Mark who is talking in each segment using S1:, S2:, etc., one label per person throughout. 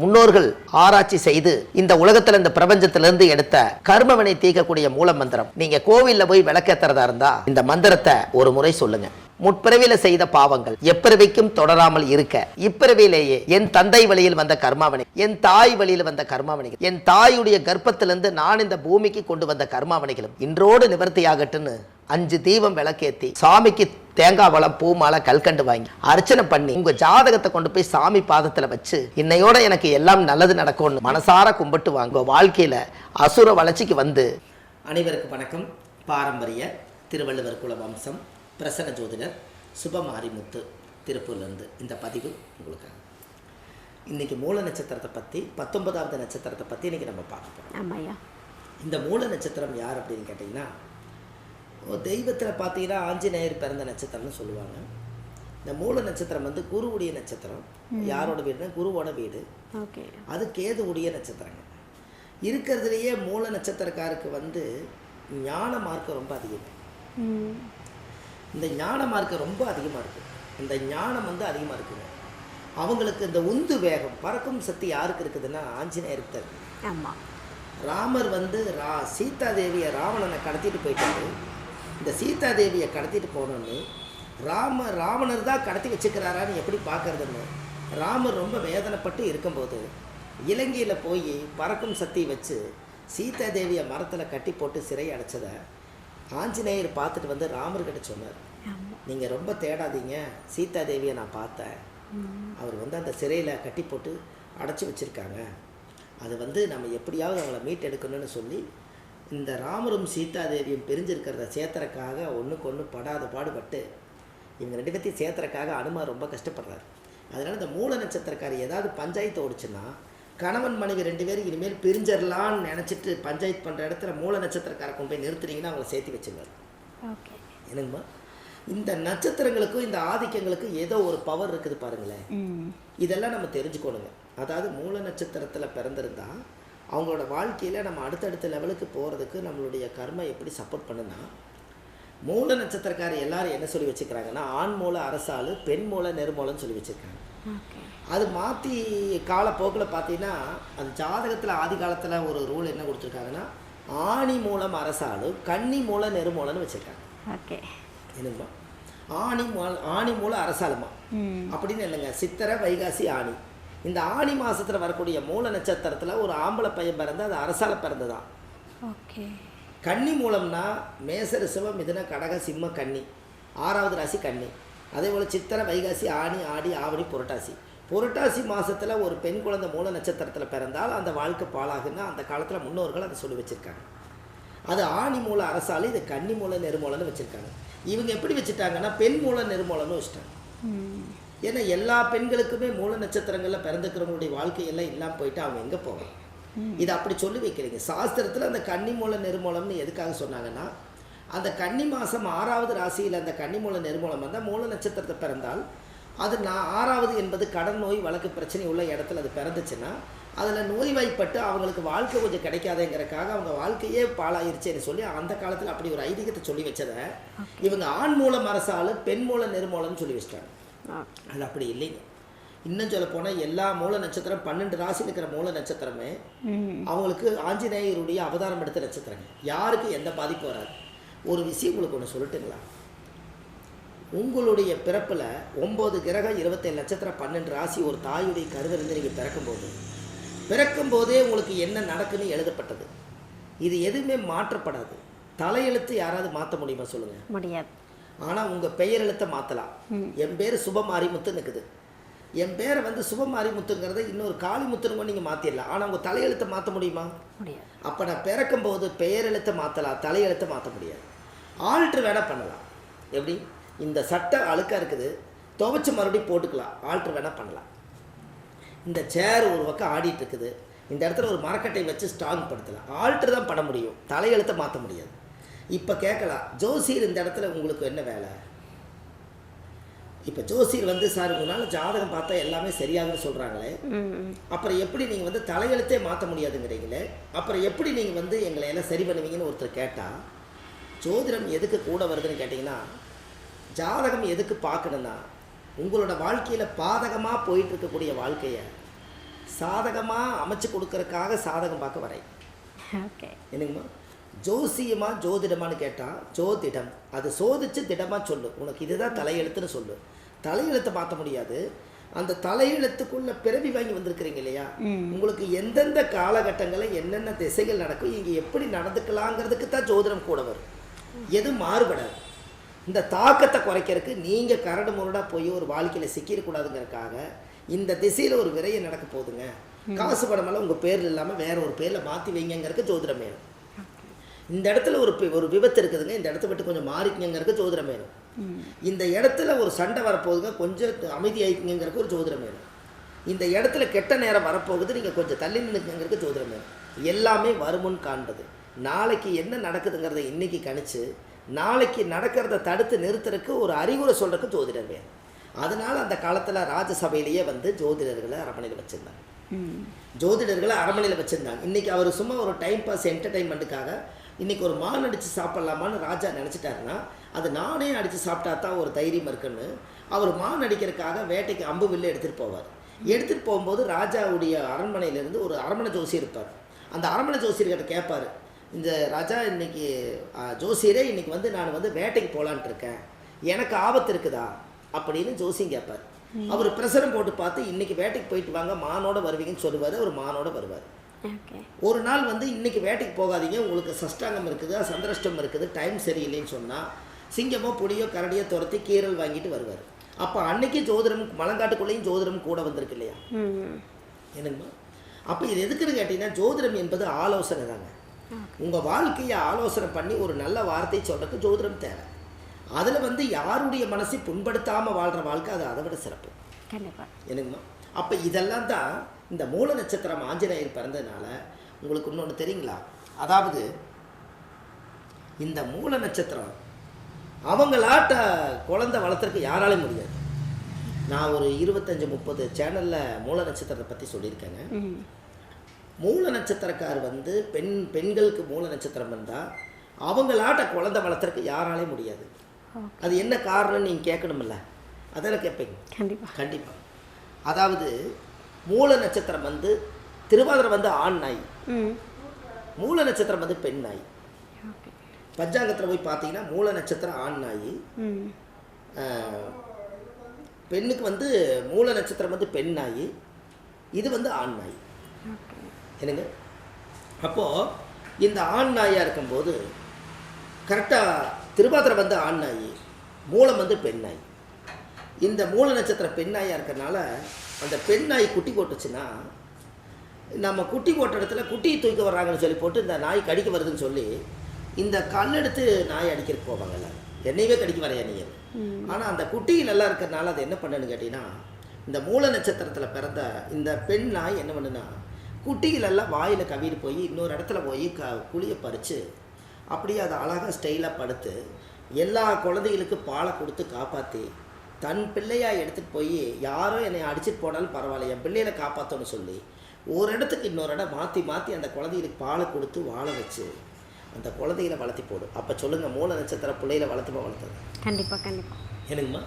S1: முன்னோர்கள் ஆராய்ச்சி செய்து இந்த உலகத்துல இந்த பிரபஞ்சத்திலிருந்து எடுத்த கர்மவினை தீர்க்கக்கூடிய மூல மந்திரம். நீங்க கோவில்ல போய் விளக்கேத்துறதா இருந்தா இந்த மந்திரத்தை ஒரு முறை சொல்லுங்க. முற்பிறவியில செய்த பாவங்கள் எப்பிறவிக்கும் தொடராமல் இருக்க இப்பிறவியிலேயே என் தந்தை வழியில் வந்த கர்மாவினை, என் தாய் வழியில் வந்த கர்மாவினைகள், என் தாயுடைய கர்ப்பத்திலிருந்து நான் இந்த பூமிக்கு கொண்டு வந்த கர்மாவினைகளும் இன்றோடு நிவர்த்தியாகட்டுன்னு 5 தீபம் விளக்கேத்தி சாமிக்கு தேங்காய் வளம் பூ மாலை கல்கண்டு வாங்கி அர்ச்சனை பண்ணி உங்க ஜாதகத்தை கொண்டு போய் சாமி பாதத்துல வச்சு இன்னையோட எனக்கு எல்லாம் நல்லது நடக்கும்னு மனசார கும்பிட்டு வாங்க. வாழ்க்கையில அசுர வளர்ச்சிக்கு வந்து. அனைவருக்கு வணக்கம். பாரம்பரிய திருவள்ளுவர் குல வம்சம் பிரசன்ன ஜோதிடர் சுபமாரிமுத்து திருப்பூர்லேருந்து இந்த பதிவு உங்களுக்காக. இன்றைக்கி மூல நட்சத்திரத்தை பற்றி 19வது நட்சத்திரத்தை பற்றி இன்றைக்கி நம்ம பார்க்க போகிறோம். இந்த மூல நட்சத்திரம் யார் அப்படின்னு கேட்டிங்கன்னா, தெய்வத்தில் பார்த்தீங்கன்னா ஆஞ்சநேயர் பிறந்த நட்சத்திரம்னு சொல்லுவாங்க. இந்த மூல நட்சத்திரம் வந்து குருவுடைய நட்சத்திரம். யாரோட வீடுனா குருவோட வீடு. அது கேதுவுடைய நட்சத்திரங்க. இருக்கிறதுலையே மூல நட்சத்திரக்காருக்கு வந்து ஞான மார்க்கம் ரொம்ப அதிகம். இந்த ஞான மார்க்கம் ரொம்ப அதிகமாக இருக்குது. இந்த ஞானம் வந்து அதிகமாக இருக்குங்க. அவங்களுக்கு இந்த உந்து வேகம் பறக்கும் சக்தி யாருக்கு இருக்குதுன்னா ஆஞ்சநேயருக்கு தான் இருக்குது. ஆமாம். ராமர் வந்து சீதா தேவியை ராவணனை கடத்திட்டு போயிட்டாரு. இந்த சீதா தேவியை கடத்திட்டு போனோன்னு ராவணர் தான் கடத்தி வச்சுக்கிறாரான்னு எப்படி பார்க்கறதுன்னு ராமர் ரொம்ப வேதனைப்பட்டு இருக்கும்போது இலங்கையில் போய் பறக்கும் சக்தி வச்சு சீதா தேவியை மரத்தில் கட்டி போட்டு சிறை அடைச்சதை ஆஞ்சநேயர் பார்த்துட்டு வந்து ராமர்கிட்ட சொன்னார், நீங்கள் ரொம்ப தேடாதீங்க, சீதா தேவியை நான் பார்த்தேன். அவர் வந்து அந்த சிறையில் கட்டி போட்டு அடைச்சி வச்சுருக்காங்க. அது வந்து நம்ம எப்படியாவது அவங்கள மீட்டெடுக்கணும்னு சொல்லி இந்த ராமரும் சீதா தேவியும் பிரிஞ்சிருக்கிறத சேர்த்துறக்காக ஒன்றுக்கு ஒன்று படாத பாடுபட்டு இவங்க 2 பேர்த்தையும் சேர்த்துறக்காக அனுமார் ரொம்ப கஷ்டப்படுறாரு. அதனால் இந்த மூல நட்சத்திரக்காரி ஏதாவது பஞ்சாயத்து ஓடிச்சுன்னா கணவன் மனைவி 2 பேரும் இனிமேல் பிரிஞ்சிடலான்னு நினச்சிட்டு பஞ்சாயத்து பண்ணுற இடத்துல மூல நட்சத்திரக்காரை கொண்டு போய் நிறுத்துனீங்கன்னா அவங்களை சேர்த்து வச்சுருவார். என்னங்கம்மா, இந்த நட்சத்திரங்களுக்கும் இந்த ஆதிக்கங்களுக்கும் ஏதோ ஒரு பவர் இருக்குது பாருங்களேன். இதெல்லாம் நம்ம தெரிஞ்சுக்கணுங்க. அதாவது மூல நட்சத்திரத்தில் பிறந்திருந்தா அவங்களோட வாழ்க்கையில் நம்ம அடுத்தடுத்த லெவலுக்கு போகிறதுக்கு நம்மளுடைய கர்மா எப்படி சப்போர்ட் பண்ணுன்னா, மூல நட்சத்திரக்காரர் எல்லாரும் என்ன சொல்லி வச்சுக்கிறாங்கன்னா ஆண் மூல அரசாளு பெண் மூல நெருமூலன்னு சொல்லி வச்சுருக்காங்க. அது மாற்றி காலப்போக்கில் பார்த்தீங்கன்னா அது ஜாதகத்தில் ஆதி காலத்தில் ஒரு ரூல் என்ன கொடுத்துருக்காங்கன்னா ஆணி மூலம் அரசாளு கன்னி மூல நெருமூலன்னு வச்சுருக்காங்க. என்னங்கம்மா, ஆணி மூல அரசாளுமா அப்படின்னு இல்லைங்க. சித்திரை வைகாசி ஆணி, இந்த ஆணி மாதத்தில் வரக்கூடிய மூல நட்சத்திரத்தில் ஒரு ஆம்பளை பையன் பிறந்து அது அரசால பிறந்ததான். கன்னி மூலம்னா மேச ரிஷப மிதுன கடக சிம்ம கன்னி, 6வது ராசி கன்னி. அதே போல் சித்திரை வைகாசி ஆணி ஆடி ஆவணி புரட்டாசி. புரட்டாசி மாதத்தில் ஒரு பெண் குழந்தை மூல நட்சத்திரத்தில் பிறந்தால் அந்த வாழ்க்கை பாழாகுன்னா அந்த காலத்தில் முன்னோர்கள் அதை சொல்லி வச்சுருக்காங்க. அது ஆணி மூல அரசாலும் இது கன்னி மூல நெருமூலன்னு வச்சுருக்காங்க. இவங்க எப்படி வச்சுட்டாங்கன்னா பெண் மூல நெருமூலன்னு வச்சுட்டாங்க. ஏன்னா எல்லா பெண்களுக்குமே மூல நட்சத்திரங்களில் பிறந்துக்கிறவங்களுடைய வாழ்க்கையெல்லாம் இல்லாமல் போயிட்டு அவங்க எங்கே போவாங்க. இதை அப்படி சொல்லி வைக்கிறீங்க. சாஸ்திரத்தில் அந்த கன்னி மூல நெருமூலம்னு எதுக்காக சொன்னாங்கன்னா, அந்த கன்னி மாதம் 6வது ராசியில் அந்த கன்னி மூல நெருமூலம் வந்தால் மூல நட்சத்திரத்தை பிறந்தால் அது 6வது என்பது கடன் நோய் வழக்கு பிரச்சனை உள்ள இடத்துல அது பிறந்துச்சுன்னா அதில் நோய்வாய்ப்பட்டு அவங்களுக்கு வாழ்க்கை கொஞ்சம் கிடைக்காதேங்கிறக்காக அவங்க வாழ்க்கையே பாழாயிருச்சேன்னு சொல்லி அந்த காலத்தில் அப்படி ஒரு ஐதீகத்தை சொல்லி வச்சதை இவங்க ஆண் மூலம் அரசாலு பெண் மூல நெருமூலம்னு சொல்லி வச்சிட்டாங்க. அது அப்படி இல்லைங்க. இன்னும் சொல்ல போனால் எல்லா மூல நட்சத்திரம் 12 ராசியில் இருக்கிற மூல நட்சத்திரமே அவங்களுக்கு ஆஞ்சநேயருடைய அவதாரம் எடுத்த நட்சத்திரங்க. யாருக்கு எந்த பாதிப்பும் வராது. ஒரு விஷயம் உங்களுக்கு ஒன்று சொல்லட்டுங்களா, உங்களுடைய பிறப்பில் 9 கிரகம் 27 நட்சத்திரம் 12 ராசி ஒரு தாயுடைய கருவிலிருந்து நீங்கள் பிறக்கும்போதே உங்களுக்கு என்ன நடக்குன்னு எழுதப்பட்டது. இது எதுவுமே மாற்றப்படாது. தலையெழுத்து யாராவது மாற்ற முடியுமா சொல்லுங்கள்? முடியாது. ஆனால் உங்கள் பெயர் எழுத்தை மாற்றலாம். என் பேர் சுபமாரிமுத்துன்னு இருக்குது. என் பேரை வந்து சுபமாரிமுத்துங்கிறத இன்னொரு காளிமுத்துன்னு நீங்கள் மாற்றிடலாம். ஆனால் உங்கள் தலையெழுத்தை மாற்ற முடியுமா? முடியாது. அப்போ நான் பிறக்கும்போது பெயர் எழுத்தை மாற்றலாம், தலையெழுத்தை மாற்ற முடியாது. ஆல்ட்ரு வேணால் பண்ணலாம். எப்படி, இந்த சட்டை அழுக்காக இருக்குது துவைச்சி மறுபடியும் போட்டுக்கலாம், ஆல்ட்ரு வேணால் பண்ணலாம். இந்த சேர் ஒரு பக்கம் ஆடிட்டு இருக்குது, இந்த இடத்துல ஒரு மரக்கட்டை வச்சு ஸ்ட்ராங் படுத்தலாம், ஆல்ட்ரு தான் பண்ண முடியும், தலையெழுத்தை மாற்ற முடியாது. இப்போ கேட்கலாம், ஜோசியர் இந்த இடத்துல உங்களுக்கு என்ன வேலை? இப்போ ஜோசியர் வந்து சார் உங்களால் ஜாதகம் பார்த்தா எல்லாமே சரியாகுன்னு சொல்கிறாங்களே, அப்புறம் எப்படி நீங்கள் வந்து தலையெழுத்தே மாற்ற முடியாதுங்கிறீங்களே, அப்புறம் எப்படி நீங்கள் வந்து எங்களை எல்லாம் சரி பண்ணுவீங்கன்னு ஒருத்தர் கேட்டால், ஜோதிடம் எதுக்கு கூட வருதுன்னு கேட்டிங்கன்னா, ஜாதகம் எதுக்கு பார்க்கணுன்னா உங்களோட வாழ்க்கையில் பாதகமாக போயிட்டு இருக்கக்கூடிய வாழ்க்கையை சாதகமாக அமைச்சு கொடுக்கறதுக்காக சாதகம் பார்க்க வரேன்.
S2: ஓகே.
S1: என்னங்கம்மா, ஜோசியமா ஜோதிடமானு கேட்டால் ஜோதிடம் அது சோதிச்சு திடமாக சொல்லு, உனக்கு இதுதான் தலையெழுத்துன்னு சொல்லு. தலையெழுத்தை மாற்ற முடியாது. அந்த தலையெழுத்துக்குள்ள பிறவி வாங்கி வந்திருக்கிறீங்க இல்லையா, உங்களுக்கு எந்தெந்த காலகட்டங்களில் என்னென்ன திசைகள் நடக்கும், இங்கே எப்படி நடந்துக்கலாங்கிறதுக்கு தான் ஜோதிடம் கூட வரும். எது மாறுபடாது. இந்த தாக்கத்தை குறைக்கிறதுக்கு நீங்கள் கரடு முரடாக போய் ஒரு வாழ்க்கையில் சிக்கிடக்கூடாதுங்கிறதுக்காக இந்த திசையில் ஒரு விரையை நடக்க போகுதுங்க, காசு பணமெல்லாம் உங்கள் பேரில் இல்லாமல் வேற ஒரு பேரில் மாற்றி வைங்கிறதுக்கு ஜோதிடம் வேணும். இந்த இடத்துல ஒரு விபத்து இருக்குதுங்க, இந்த இடத்த விட்டு கொஞ்சம் மாறிக்குங்கிறதுக்கு ஜோதிடம் வேணும். இந்த இடத்துல ஒரு சண்டை வரப்போகுதுங்க, கொஞ்சம் அமைதி ஆயிக்குங்கிறதுக்கு ஒரு ஜோதிடம் வேணும். இந்த இடத்துல கெட்ட நேரம் வரப்போகுது, நீங்கள் கொஞ்சம் தள்ளி நின்றுங்கிறதுக்கு ஜோதிடம் வேணும். எல்லாமே வருமுன் காண்பது. நாளைக்கு என்ன நடக்குதுங்கிறத இன்னைக்கு கணிச்சு நாளைக்கு நடக்கிறத தடுத்து நிறுத்துறதுக்கு ஒரு அறிவுரை சொல்கிறதுக்கு ஜோதிடர் வேணும். அதனால் அந்த காலத்தில் ராஜசபையிலேயே வந்து ஜோதிடர்களை அரண்மனையில் வச்சுருந்தாங்க. ஜோதிடர்களை அரண்மனையில் வச்சுருந்தாங்க. இன்றைக்கி அவர் சும்மா ஒரு டைம் பாஸ் என்டர்டைன்மெண்ட்டுக்காக இன்றைக்கி ஒரு மான் அடித்து சாப்பிட்லாமான்னு ராஜா நினச்சிட்டாருன்னா அது நானே அடித்து சாப்பிட்டா தான் ஒரு தைரியம் இருக்குன்னு அவர் மான் அடிக்கிறதுக்காக வேட்டைக்கு அம்பு வில்லு எடுத்துகிட்டு போவார். எடுத்துகிட்டு போகும்போது ராஜாவுடைய அரண்மனையிலேருந்து ஒரு அரண்மனை ஜோசியர் இருப்பார். அந்த அரண்மனை ஜோசியர்கிட்ட கேட்பார், இந்த ராஜா இன்னைக்கு ஜோசியரே இன்னைக்கு வந்து நான் வந்து வேட்டைக்கு போகலான்ட்டு இருக்கேன், எனக்கு ஆபத்து இருக்குதா அப்படின்னு ஜோசியம் கேட்பார். அவர் பிரசரம் போட்டு பார்த்து இன்னைக்கு வேட்டைக்கு போயிட்டு வாங்க, மானோட வருவீங்கன்னு சொல்லுவார். அவர் மானோட வருவார். ஒரு நாள் வந்து இன்னைக்கு வேட்டைக்கு போகாதீங்க, உங்களுக்கு சஷ்டாங்கம் இருக்குது, சந்திரஷ்டம் இருக்குது, டைம் சரியில்லைன்னு சொன்னால் சிங்கமோ புலியோ கரடியோ துரத்தி கீரல் வாங்கிட்டு வருவார். அப்போ அன்னைக்கு ஜோதிடம் மலங்காட்டுக்குள்ளேயும் ஜோதிடம் கூட வந்திருக்கு இல்லையா, என்னங்கம்மா? அப்போ இது எதுக்குன்னு கேட்டிங்கன்னா ஜோதிடம் என்பது ஆலோசனை தாங்க. உங்கள் வாழ்க்கையை ஆலோசனை பண்ணி ஒரு நல்ல வார்த்தை சொல்கிறதுக்கு ஜோதிடம் தேவை. அதில் வந்து யாருடைய மனசை புண்படுத்தாமல் வாழ்கிற வாழ்க்கை அது அதை விட சிறப்பு. என்னங்கம்மா? அப்போ இதெல்லாம் தான் இந்த மூல நட்சத்திரம் ஆஞ்சநேயர் பிறந்ததுனால உங்களுக்கு இன்னொன்று தெரியுங்களா, அதாவது இந்த மூல நட்சத்திரம் அவங்களாட்ட குழந்தை வளர்த்துறதுக்கு யாராலையும் முடியாது. நான் ஒரு 25-30 சேனலில் மூல நட்சத்திரத்தை பற்றி சொல்லியிருக்கேங்க. மூல நட்சத்திரக்கார் வந்து பெண்களுக்கு மூல நட்சத்திரம் வந்தால் அவங்களாட்ட குழந்தை வளர்த்துறதுக்கு யாராலையும் முடியாது. அது என்ன காரணம்னு நீங்கள் கேட்கணுமில்ல, அதெல்லாம் கேட்பீங்க. கண்டிப்பாக. அதாவது மூல நட்சத்திரம் வந்து திருவாதிரை வந்து ஆண் நாய், மூல நட்சத்திரம் வந்து பெண் நாய். பஞ்சாங்கத்தில் போய் பார்த்தீங்கன்னா மூல நட்சத்திரம் ஆண் நாய், பெண்ணுக்கு வந்து மூல நட்சத்திரம் வந்து பெண் நாய், இது வந்து ஆண் நாய். என்னங்க? அப்போது இந்த ஆண் நாயாக இருக்கும்போது கரெக்டாக திருவாதிரை வந்து ஆண் நாய், மூலம் வந்து பெண் நாய். இந்த மூல நட்சத்திரம் பெண் நாயாக இருக்கிறனால அந்த பெண் நாய் குட்டி போட்டுச்சுன்னா நம்ம குட்டி போட்ட இடத்துல குட்டியை தூக்கி வர்றாங்கன்னு சொல்லி போட்டு இந்த நாய் கடிக்க வருதுன்னு சொல்லி இந்த கல்லெடுத்து நாய் அடிக்கிறதுக்கு போவாங்கல்ல, என்னையவே கடிக்க வரையா நீங்கள். ஆனால் அந்த குட்டி நல்லா இருக்கிறதுனால அது என்ன பண்ணுன்னு கேட்டிங்கன்னா இந்த மூல நட்சத்திரத்தில் பிறந்த இந்த பெண் நாய் என்ன பண்ணுன்னா குட்டிகளெல்லாம் வாயில் கவிட்டு போய் இன்னொரு இடத்துல போய் குழியை பறித்து அப்படியே அதை அழகாக ஸ்டைலாக படுத்து எல்லா குழந்தைகளுக்கு பாலை கொடுத்து காப்பாற்றி தன் பிள்ளையாக எடுத்துகிட்டு போய் யாரோ என்னை அடிச்சுட்டு போனாலும் பரவாயில்ல, என் பிள்ளைகளை காப்பாற்றணும்னு சொல்லி ஒரு இடத்துக்கு இன்னொரு இடம் மாற்றி மாற்றி அந்த குழந்தைகளுக்கு பாலை கொடுத்து வாழ வச்சு அந்த குழந்தைகளை வளர்த்தி போடும். அப்போ சொல்லுங்கள், மூல நட்சத்திர பிள்ளைகளை வளர்த்தது. கண்டிப்பாக என்னங்கம்மா?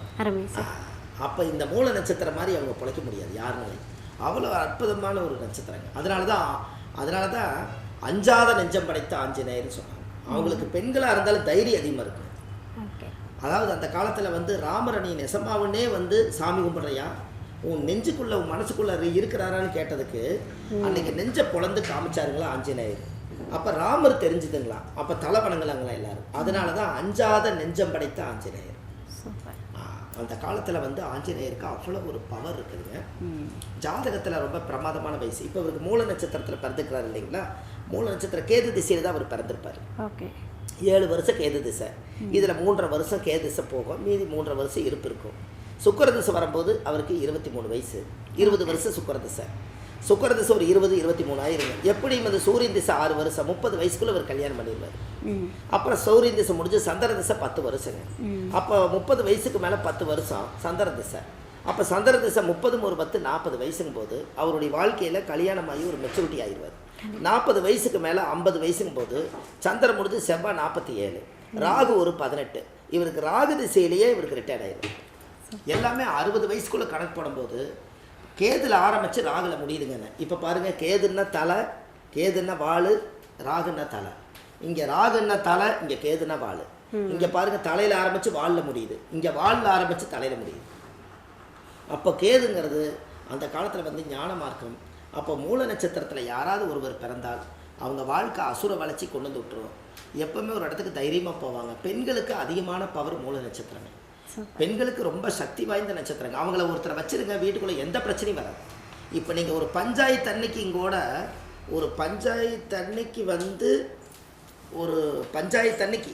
S1: அப்போ இந்த மூல நட்சத்திரம் மாதிரி அவங்க பிழைக்க முடியாது யாருனாலையும். அவ்வளோ அற்புதமான ஒரு நட்சத்திரங்க. அதனால தான் அஞ்சாத நெஞ்சம் படைத்த ஆஞ்சநேயர்னு சொன்னாங்க. அவங்களுக்கு பெண்களாக இருந்தாலும் தைரியம் அதிகமாக இருக்கும். அதாவது அந்த காலத்தில் வந்து ராமரை நீ நெசமாவனே வந்து சாமி கும்பிட்றையா, உன் நெஞ்சுக்குள்ளே உன் மனசுக்குள்ளே இருக்கிறாரான்னு கேட்டதுக்கு அன்றைக்கி நெஞ்சை பொழந்து காமிச்சாருங்களா ஆஞ்சநேயர். அப்போ ராமர் தெரிஞ்சுதுங்களா, அப்போ தலை வணங்கலாங்களா எல்லாரும். அதனால தான் அஞ்சாத நெஞ்சம் படைத்த ஆஞ்சநேயர். அந்த காலத்தில் வந்து ஆஞ்சநேயருக்கு அவ்வளோ ஒரு பவர் இருக்குதுங்க. ஜாதகத்தில் ரொம்ப பிரமாதமான வயசு. இப்போ அவருக்கு மூல நட்சத்திரத்தில் பிறந்துக்கிறார் இல்லைங்களா, மூல நட்சத்திர கேது திசையில் தான் அவர் பிறந்திருப்பார். 7 வருஷம் கேது திசை, இதில் 3.5 வருஷம் கேது திசை போகும், மீதி 3.5 வருஷம் இருப்பு இருக்கும். சுக்கர திசை வரும்போது அவருக்கு 23 வயசு, 20 வருஷம் சுக்கர திசை. சுக்கர திசை ஒரு 20-23 ஆயிருங்க. எப்படியும் வந்து சூரியன் திசை 6 வருஷம், 30 வயசுக்குள்ள அவர் கல்யாணம் பண்ணிடுவார். அப்புறம் சூரியன் திசை முடிஞ்சு சந்திர திசை 10 வருஷங்க. அப்போ 30 வயசுக்கு மேலே 10 வருஷம் சந்திர திசை. அப்போ சந்திர திசை 30 ஒரு 10 40 வயசுங்கும் போது அவருடைய வாழ்க்கையில் கல்யாணமாகி ஒரு மெச்சூரிட்டி ஆகிடுவார். 40 வயசுக்கு மேலே 50 வயசுங்கும் போது சந்திரன் முடிஞ்சு செவ்வாய் 47, ராகு ஒரு 18. இவருக்கு ராகு திசையிலேயே இவருக்கு ரிட்டையர்ட் ஆயிடும். எல்லாமே 60 வயசுக்குள்ளே கணக்கு போடும்போது கேதுல ஆரம்பித்து ராகுல முடியுதுங்க. இப்போ பாருங்கள், கேதுன்னா தலை, கேதுன்னா வாள், ராகுன்னா தலை. இங்கே ராகுன்னா தலை, இங்கே கேதுன்னா வாள். இங்கே பாருங்கள், தலையில் ஆரம்பித்து வாளில் முடியுது, இங்கே வாளில் ஆரம்பித்து தலையில் முடியுது. அப்போ கேதுங்கிறது அந்த காலத்தில் வந்து ஞான மார்க்கம். அப்போ மூல நட்சத்திரத்தில் யாராவது ஒருவர் பிறந்தால் அவங்க வாழ்க்கை அசுர வளர்ச்சி கொண்டு வந்து விட்டுருவோம். எப்பவுமே ஒரு இடத்துக்கு தைரியமாக போவாங்க. பெண்களுக்கு அதிகமான பவர் மூல நட்சத்திரங்க. பெண்களுக்கு ரொம்ப சக்தி வாய்ந்த நட்சத்திரங்க. அவங்கள ஒருத்தரை வச்சுருங்க, வீட்டுக்குள்ளே எந்த பிரச்சனையும் வராது. இப்போ நீங்கள் ஒரு பஞ்சாயத்து அன்னைக்கு இங்கோட ஒரு பஞ்சாயத்து அன்னைக்கு வந்து ஒரு பஞ்சாயத்து அன்னைக்கு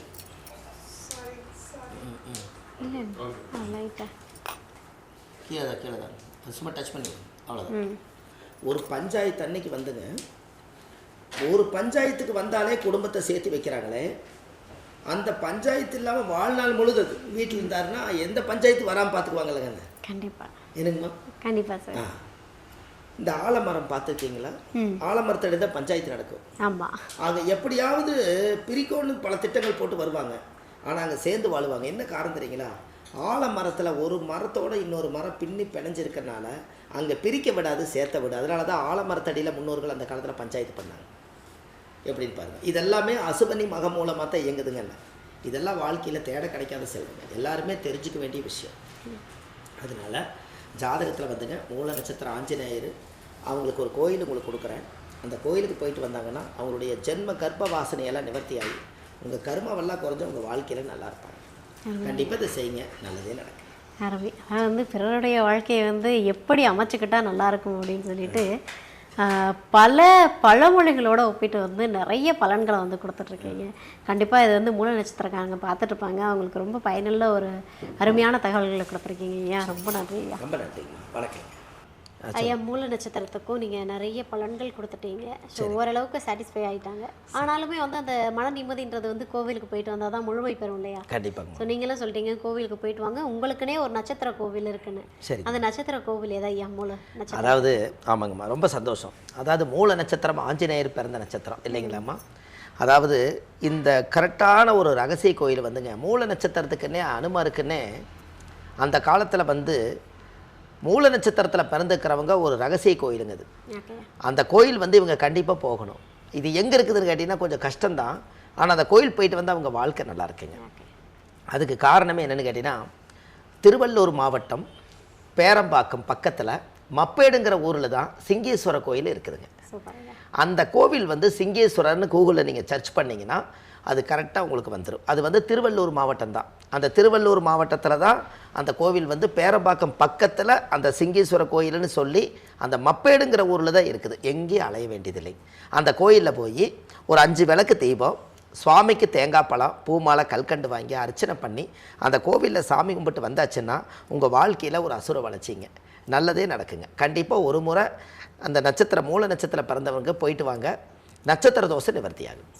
S1: கீழே கீழே தான் சும்மா டச் பண்ணி அவ்வளோதான். ஒரு பஞ்சாயத்து அன்னைக்கு வந்துங்க, ஒரு பஞ்சாயத்துக்கு வந்தாலே குடும்பத்தை சேர்த்து வைக்கிறாங்களே, அந்த பஞ்சாயத்து இல்லாமல் வாழ்நாள் முழுது வீட்டில் இருந்தாருன்னா எந்த பஞ்சாயத்து வராமல் பார்த்துக்குவாங்கல்லங்க. கண்டிப்பாக என்னங்கம்மா? கண்டிப்பாக சார். இந்த ஆலமரம் பார்த்துருக்கீங்களா? ஆலமரத்தடி தான் பஞ்சாயத்து நடக்கும். ஆமாம். ஆக எப்படியாவது பிரிக்கோன்னு பல திட்டங்கள் போட்டு வருவாங்க, ஆனால் அங்கே சேர்ந்து வாழுவாங்க. என்ன காரணம் தெரியுங்களா? ஆலமரத்தில் ஒரு மரத்தோட இன்னொரு மரம் பின்னி பிணைஞ்சிருக்கனால அங்கே பிரிக்க விடாது, சேர்த்த விடாது. அதனால தான் ஆலமரத்தடியில் முன்னோர்கள் அந்த காலத்தில் பஞ்சாயத்து பண்ணாங்க. எப்படின்னு பாருங்கள். இதெல்லாமே அசுபனி மகம் மூலமாக தான் இயங்குதுங்க. இதெல்லாம் வாழ்க்கையில் தேட கிடைக்காத செல்வங்க, எல்லாருமே தெரிஞ்சுக்க வேண்டிய விஷயம். அதனால் ஜாதகத்தில் வந்துங்க மூல நட்சத்திரம் ஆஞ்சநேயர், அவங்களுக்கு ஒரு கோயில் உங்களுக்கு கொடுக்குறேன். அந்த கோயிலுக்கு போயிட்டு வந்தாங்கன்னா அவங்களுடைய ஜென்ம கர்ப்ப வாசனையெல்லாம் நிவர்த்தி ஆகி உங்கள் கர்மாவெல்லாம் குறைஞ்சு உங்கள் வாழ்க்கையில் நல்லா இருப்பாங்க. கண்டிப்பாக இதை செய்யுங்க, நல்லதே நடக்கும்.
S2: அருமை. அதாவது வந்து பிறருடைய வாழ்க்கையை வந்து எப்படி அமைச்சுக்கிட்டா நல்லாயிருக்கும் அப்படின்னு சொல்லிட்டு பல பழமொழிகளோடு ஒப்பிட்டு வந்து நிறைய பலன்களை வந்து கொடுத்துட்ருக்கீங்க. கண்டிப்பாக இது வந்து மூல நட்சத்திரக்காரங்க பார்த்துட்ருப்பாங்க, அவங்களுக்கு ரொம்ப பயனுள்ள ஒரு அருமையான தகவல்களை கொடுத்துருக்கீங்க ஐயா. ரொம்ப நன்றி ஐயா.
S1: ரொம்ப நன்றி. வணக்கம்
S2: ஐயா. மூல நட்சத்திரத்துக்கும் நீங்கள் நிறைய பலன்கள் கொடுத்துட்டீங்க. ஸோ ஓரளவுக்கு சாட்டிஸ்ஃபை ஆகிட்டாங்க. ஆனாலுமே வந்து அந்த மன நிம்மதின்றது வந்து கோவிலுக்கு போயிட்டு வந்தால் தான் முழுமை பெறும் இல்லையா?
S1: கண்டிப்பாக.
S2: ஸோ நீங்களும் சொல்லிட்டீங்க கோவிலுக்கு போயிட்டு வாங்க, உங்களுக்குன்னே ஒரு நட்சத்திர கோவில் இருக்குன்னு. சரி, அந்த நட்சத்திர கோவில் எதா ஐயா? மூல நட்சத்திரம்.
S1: அதாவது ஆமாங்கம்மா, ரொம்ப சந்தோஷம். அதாவது மூல நட்சத்திரம் ஆஞ்சநேயர் பிறந்த நட்சத்திரம் இல்லைங்களாம்மா? அதாவது இந்த கரெக்டான ஒரு ரகசிய கோயில் வந்துங்க, மூல நட்சத்திரத்துக்குன்னே அனுமாருக்குன்னே அந்த காலத்தில் வந்து மூல நட்சத்திரத்தில் பிறந்துக்கிறவங்க ஒரு ரகசிய கோயிலுங்க அது. அந்த கோயில் வந்து இவங்க கண்டிப்பாக போகணும். இது எங்கே இருக்குதுன்னு கேட்டிங்கன்னா கொஞ்சம் கஷ்டம்தான், ஆனால் அந்த கோயில் போயிட்டு வந்து அவங்க வாழ்க்கை நல்லா இருக்குங்க. அதுக்கு காரணமே என்னென்னு கேட்டிங்கன்னா, திருவள்ளூர் மாவட்டம் பேரம்பாக்கம் பக்கத்தில் மப்பேடுங்கிற ஊரில் தான் சிங்கேஸ்வர கோயில் இருக்குதுங்க. அந்த கோவில் வந்து சிங்கேஸ்வரர்னு கூகுளில் நீங்கள் சர்ச் பண்ணிங்கன்னா அது கரெக்டாக உங்களுக்கு வந்துடும். அது வந்து திருவள்ளூர் மாவட்டம் தான். அந்த திருவள்ளூர் மாவட்டத்தில் தான் அந்த கோவில் வந்து பேரம்பாக்கம் பக்கத்தில் அந்த சிங்கேஸ்வர கோயில்னு சொல்லி அந்த மப்பேடுங்கிற ஊரில் தான் இருக்குது. எங்கேயும் அலைய வேண்டியதில்லை. அந்த கோயிலில் போய் ஒரு 5 விளக்கு தீபம், சுவாமிக்கு தேங்காய் பழம், பூமாலை, கல்கண்டு வாங்கி அர்ச்சனை பண்ணி அந்த கோவிலில் சாமி கும்பிட்டு வந்தாச்சுன்னா உங்கள் வாழ்க்கையில் ஒரு அசுர வளர்ச்சிங்க, நல்லதே நடக்குங்க. கண்டிப்பாக ஒரு முறை அந்த நட்சத்திரம் மூல நட்சத்திரம் பிறந்தவங்க போயிட்டு வாங்க, நட்சத்திர தோசை நிவர்த்தியாகும்.